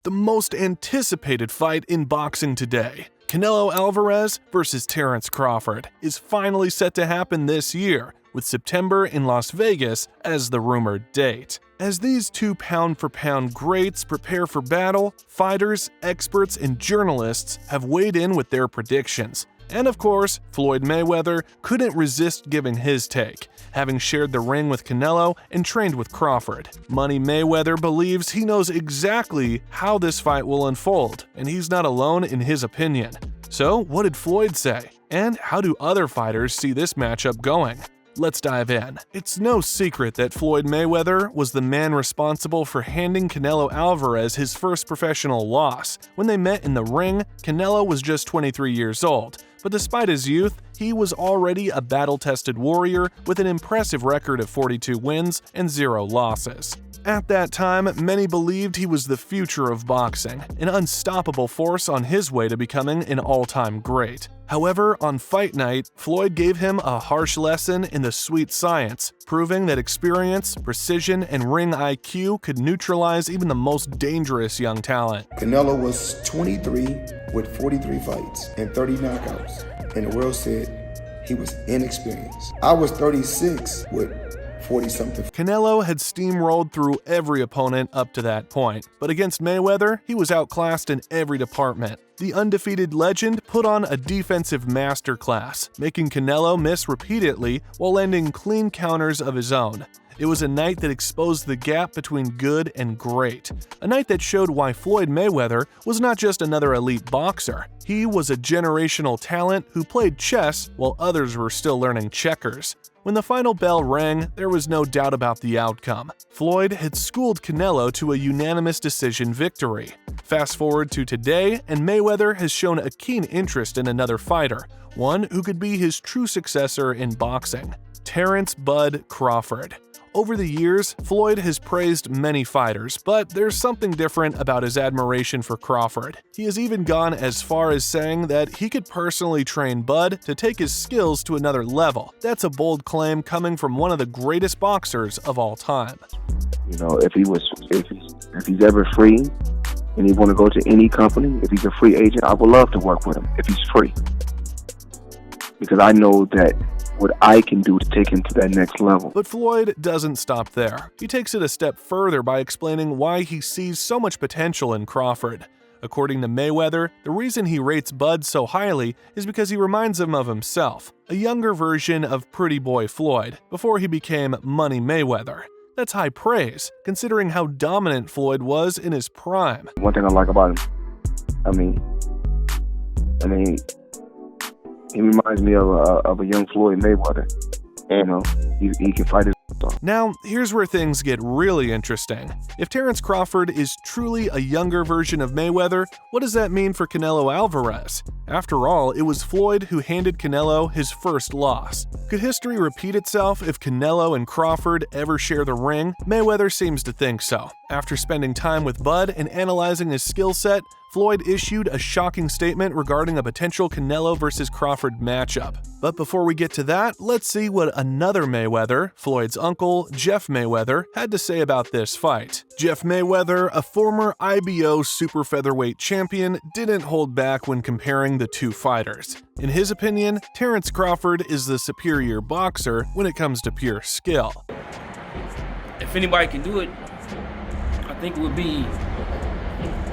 the most anticipated fight in boxing today. Canelo Alvarez versus Terence Crawford is finally set to happen this year, with September in Las Vegas as the rumored date. As these two pound-for-pound greats prepare for battle, fighters, experts, and journalists have weighed in with their predictions. And of course, Floyd Mayweather couldn't resist giving his take, having shared the ring with Canelo and trained with Crawford. Money Mayweather believes he knows exactly how this fight will unfold, and he's not alone in his opinion. So, what did Floyd say? And how do other fighters see this matchup going? Let's dive in. It's no secret that Floyd Mayweather was the man responsible for handing Canelo Alvarez his first professional loss. When they met in the ring, Canelo was just 23 years old, but despite his youth, he was already a battle-tested warrior with an impressive record of 42 wins and 0 losses. At that time, many believed he was the future of boxing, an unstoppable force on his way to becoming an all-time great. However, on fight night, Floyd gave him a harsh lesson in the sweet science, proving that experience, precision, and ring IQ could neutralize even the most dangerous young talent. Canelo was 23 with 43 fights and 30 knockouts, and the world said he was inexperienced. I was 36 with 40-something. Canelo had steamrolled through every opponent up to that point, but against Mayweather, he was outclassed in every department. The undefeated legend put on a defensive masterclass, making Canelo miss repeatedly while landing clean counters of his own. It was a night that exposed the gap between good and great, a night that showed why Floyd Mayweather was not just another elite boxer. He was a generational talent who played chess while others were still learning checkers. When the final bell rang, there was no doubt about the outcome. Floyd had schooled Canelo to a unanimous decision victory. Fast forward to today, and Mayweather has shown a keen interest in another fighter, one who could be his true successor in boxing, Terence "Bud" Crawford. Over the years, Floyd has praised many fighters, but there's something different about his admiration for Crawford. He has even gone as far as saying that he could personally train Bud to take his skills to another level. That's a bold claim coming from one of the greatest boxers of all time. You know, if he's ever free and he want to go to any company, if he's a free agent, I would love to work with him if he's free. Because I know that what I can do to take him to that next level. But Floyd doesn't stop there. He takes it a step further by explaining why he sees so much potential in Crawford. According to Mayweather, the reason he rates Bud so highly is because he reminds him of himself, a younger version of Pretty Boy Floyd, before he became Money Mayweather. That's high praise, considering how dominant Floyd was in his prime. One thing I like about him, I mean, he reminds me of a young Floyd Mayweather. You know, he can fight his off. Now, here's where things get really interesting. If Terence Crawford is truly a younger version of Mayweather, what does that mean for Canelo Alvarez? After all, it was Floyd who handed Canelo his first loss. Could history repeat itself if Canelo and Crawford ever share the ring? Mayweather seems to think so. After spending time with Bud and analyzing his skill set, Floyd issued a shocking statement regarding a potential Canelo versus Crawford matchup. But before we get to that, let's see what another Mayweather, Floyd's uncle, Jeff Mayweather, had to say about this fight. Jeff Mayweather, a former IBO super featherweight champion, didn't hold back when comparing the two fighters. In his opinion, Terence Crawford is the superior boxer when it comes to pure skill. If anybody can do it, I think it would be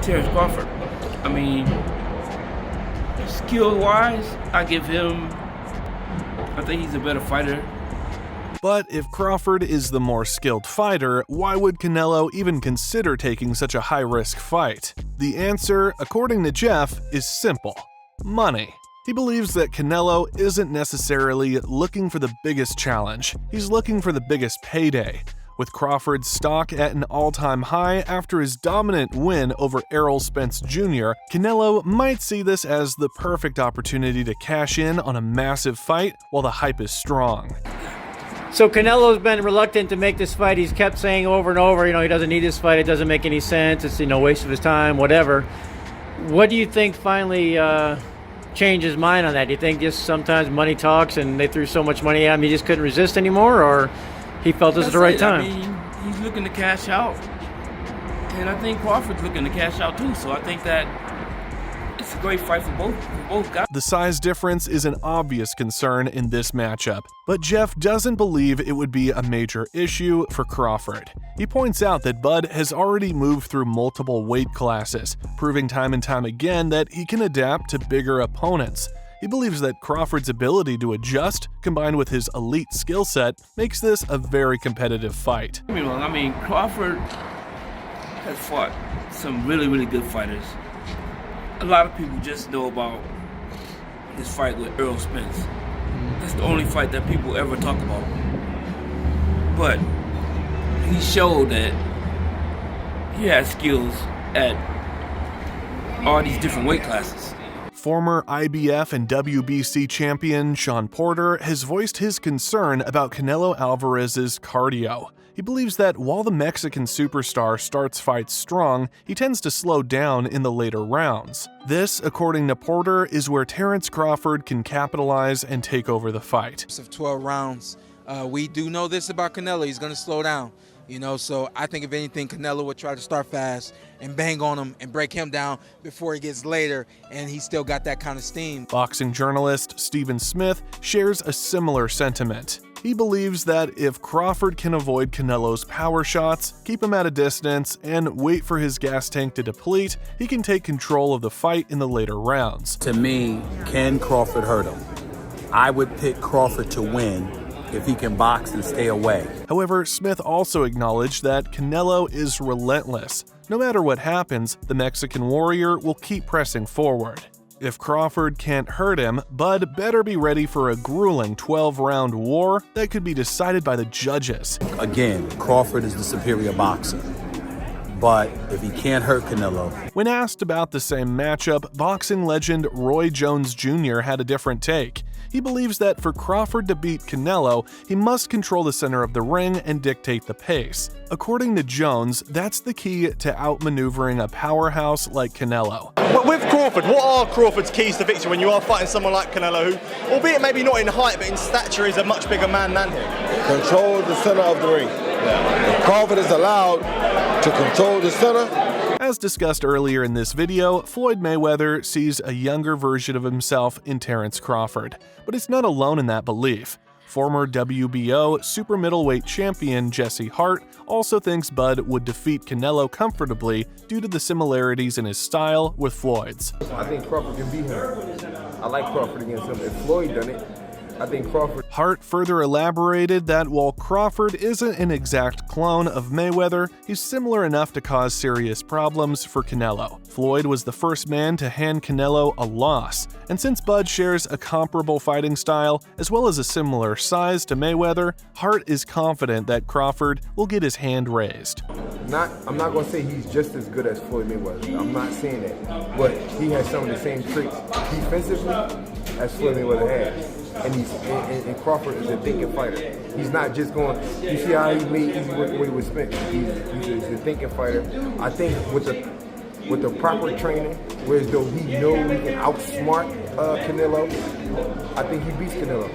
Terence Crawford. I mean, skill-wise, I think he's a better fighter. But if Crawford is the more skilled fighter, why would Canelo even consider taking such a high-risk fight? The answer, according to Jeff, is simple: money. He believes that Canelo isn't necessarily looking for the biggest challenge, he's looking for the biggest payday. With Crawford's stock at an all-time high after his dominant win over Errol Spence Jr., Canelo might see this as the perfect opportunity to cash in on a massive fight while the hype is strong. So Canelo's been reluctant to make this fight. He's kept saying over and over, he doesn't need this fight, it doesn't make any sense, it's, waste of his time, whatever. What do you think finally changed his mind on that? Do you think just sometimes money talks and they threw so much money at him he just couldn't resist anymore, or he felt this was the right time? I mean, he's looking to cash out. And I think Crawford's looking to cash out too, so I think that it's a great fight for both guys. The size difference is an obvious concern in this matchup, but Jeff doesn't believe it would be a major issue for Crawford. He points out that Bud has already moved through multiple weight classes, proving time and time again that he can adapt to bigger opponents. He believes that Crawford's ability to adjust, combined with his elite skill set, makes this a very competitive fight. I mean, Crawford has fought some really, really good fighters. A lot of people just know about his fight with Errol Spence. That's the only fight that people ever talk about. But he showed that he has skills at all these different weight classes. Former IBF and WBC champion Sean Porter has voiced his concern about Canelo Alvarez's cardio. He believes that while the Mexican superstar starts fights strong, he tends to slow down in the later rounds. This, according to Porter, is where Terence Crawford can capitalize and take over the fight. Of 12 rounds, we do know this about Canelo. He's going to slow down. So I think if anything, Canelo would try to start fast and bang on him and break him down before he gets later, and he's still got that kind of steam. Boxing journalist Stephen Smith shares a similar sentiment. He believes that if Crawford can avoid Canelo's power shots, keep him at a distance, and wait for his gas tank to deplete, he can take control of the fight in the later rounds. To me, can Crawford hurt him? I would pick Crawford to win if he can box and stay away. However, Smith also acknowledged that Canelo is relentless. No matter what happens, the Mexican warrior will keep pressing forward. If Crawford can't hurt him, Bud better be ready for a grueling 12-round war that could be decided by the judges. Again, Crawford is the superior boxer. But if he can't hurt Canelo. When asked about the same matchup, boxing legend Roy Jones Jr. had a different take. He believes that for Crawford to beat Canelo, he must control the center of the ring and dictate the pace. According to Jones, that's the key to outmaneuvering a powerhouse like Canelo. But with Crawford, what are Crawford's keys to victory when you are fighting someone like Canelo, who, albeit maybe not in height, but in stature, is a much bigger man than him? Control the center of the ring. If Crawford is allowed to control the center. As discussed earlier in this video, Floyd Mayweather sees a younger version of himself in Terence Crawford, but he's not alone in that belief. Former WBO super middleweight champion Jesse Hart also thinks Bud would defeat Canelo comfortably due to the similarities in his style with Floyd's. I think Crawford can beat him. I like Crawford against him. If Floyd done it, I think Crawford. Hart further elaborated that while Crawford isn't an exact clone of Mayweather, he's similar enough to cause serious problems for Canelo. Floyd was the first man to hand Canelo a loss, and since Bud shares a comparable fighting style as well as a similar size to Mayweather, Hart is confident that Crawford will get his hand raised. I'm not going to say he's just as good as Floyd Mayweather. I'm not saying that, but he has some of the same traits defensively as Floyd Mayweather has. And Crawford is a thinking fighter. He's not just going. You see how he made easy work away with Spence. He's a thinking fighter. I think with the proper training, whereas though he knows he can outsmart Canelo, I think he beats Canelo.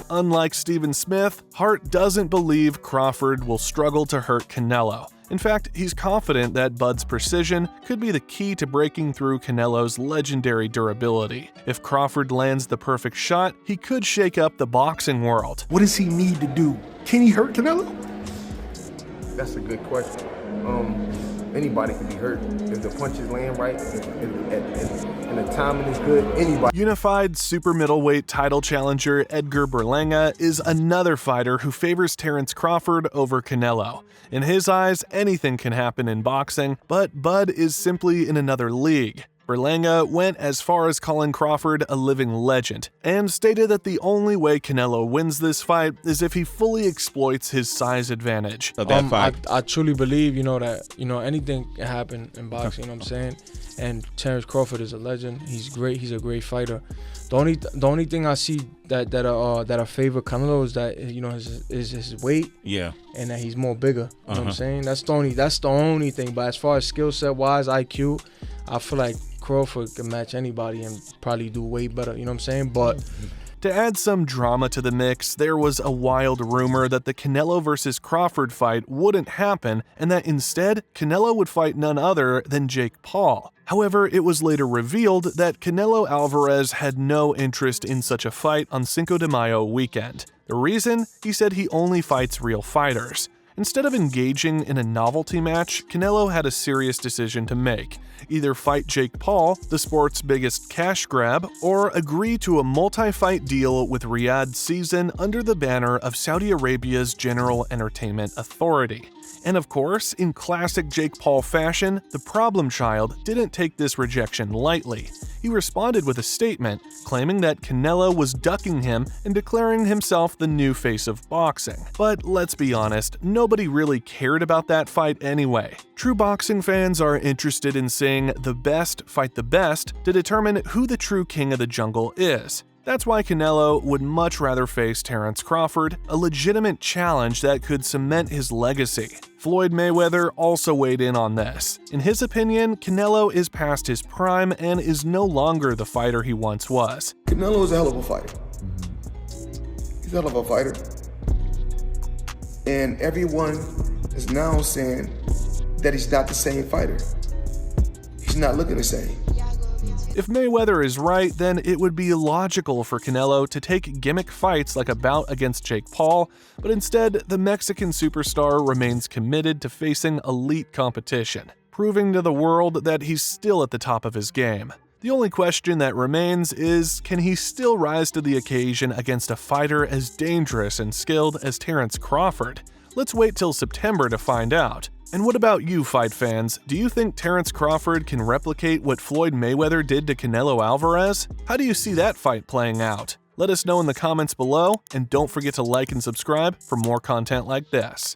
Unlike Stephen Smith, Hart doesn't believe Crawford will struggle to hurt Canelo. In fact, he's confident that Bud's precision could be the key to breaking through Canelo's legendary durability. If Crawford lands the perfect shot, he could shake up the boxing world. What does he need to do? Can he hurt Canelo? That's a good question. Anybody can be hurt if the punches land right, and the timing is good. Anybody. Unified super middleweight title challenger Edgar Berlanga is another fighter who favors Terence Crawford over Canelo. In his eyes, anything can happen in boxing, but Bud is simply in another league. Berlanga went as far as calling Crawford a living legend, and stated that the only way Canelo wins this fight is if he fully exploits his size advantage. I truly believe, that, anything can happen in boxing, you know what I'm saying? And Terence Crawford is a legend. He's great. He's a great fighter. The only thing I see that I favor Canelo is that his weight. Yeah. And that he's more bigger. You know what I'm saying? That's the only thing. But as far as skill set wise, IQ, I feel like Crawford can match anybody and probably do way better. You know what I'm saying? But To add some drama to the mix, there was a wild rumor that the Canelo vs. Crawford fight wouldn't happen and that instead, Canelo would fight none other than Jake Paul. However, it was later revealed that Canelo Alvarez had no interest in such a fight on Cinco de Mayo weekend. The reason? He said he only fights real fighters. Instead of engaging in a novelty match, Canelo had a serious decision to make. Either fight Jake Paul, the sport's biggest cash grab, or agree to a multi-fight deal with Riyadh Season under the banner of Saudi Arabia's General Entertainment Authority. And of course, in classic Jake Paul fashion, the problem child didn't take this rejection lightly. He responded with a statement claiming that Canelo was ducking him and declaring himself the new face of boxing. But let's be honest, nobody really cared about that fight anyway. True boxing fans are interested in seeing the best fight the best to determine who the true king of the jungle is. That's why Canelo would much rather face Terence Crawford, a legitimate challenge that could cement his legacy. Floyd Mayweather also weighed in on this. In his opinion, Canelo is past his prime and is no longer the fighter he once was. Canelo is a hell of a fighter. He's a hell of a fighter. And everyone is now saying that he's not the same fighter. He's not looking the same. If Mayweather is right, then it would be illogical for Canelo to take gimmick fights like a bout against Jake Paul, but instead, the Mexican superstar remains committed to facing elite competition, proving to the world that he's still at the top of his game. The only question that remains is, can he still rise to the occasion against a fighter as dangerous and skilled as Terence Crawford? Let's wait till September to find out. And what about you, fight fans? Do you think Terence Crawford can replicate what Floyd Mayweather did to Canelo Alvarez? How do you see that fight playing out? Let us know in the comments below, and don't forget to like and subscribe for more content like this.